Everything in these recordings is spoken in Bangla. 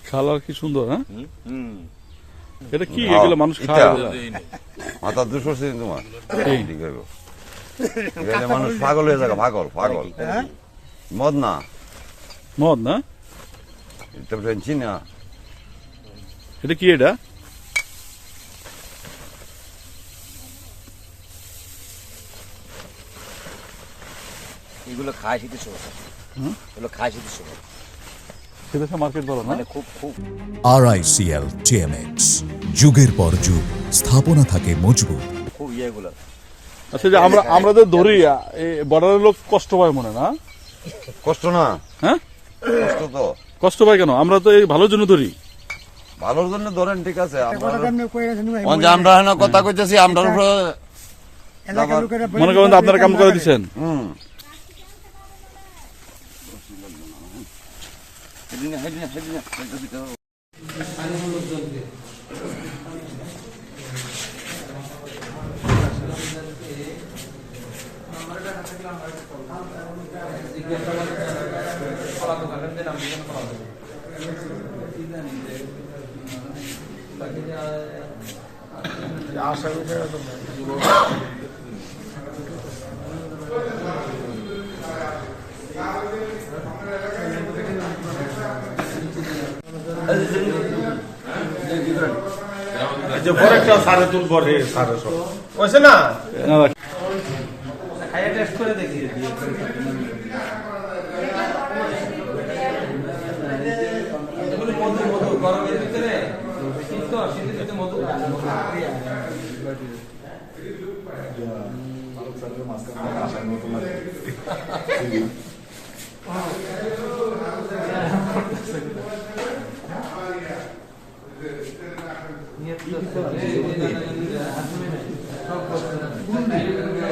খালা কি সুন্দর, হ্যাঁ? এটা কি এগুলো মানুষ খায়? মাথা 200 সিজন তোমার ঠিক হইব। এখানে মানুষ পাগল হয়ে যাবে, পাগল পাগল। মদ না, মদ না, এটা ফ্রেঞ্চি না। এটা কি? এটা এগুলো খায় শীতের সময়, এগুলো খায় শীতের সময়। সেটা মার্কেট বলো না? মানে খুব খুব RICL TMX, যুগের পর যুগ স্থাপনা থাকে মজবুত। খুব ইয়েগুলো। আচ্ছা, যে আমরা যে ধরি বর্ডারের লোক কষ্ট পায় মনে না? কষ্ট না, হ্যাঁ কষ্ট তো। কষ্ট পায় কেন? আমরা তো এই ভালোর জন্য ধরি। ভালোর জন্য ধরেন, ঠিক আছে। আমরা না কথা কইতেছি, আমরা মনে করেন আপনারা কাম করে দিচ্ছেন। যে পরেরটা সাড়ে তুলব রে, সাড়ে সব হয়েছে না। খাইয়া টেস্ট করে দেখি। মধু মধু গরমের ভিতরে শীত, শীতের ভিতরে মধু।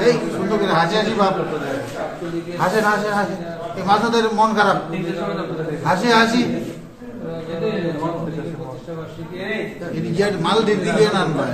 এই সুন্দর করে হাসি হাসি বাপ, হাসেন হাসেন হাসেন। এই মাথাদের মন খারাপ, হাসি হাসি। মাল দিকে না ভাই।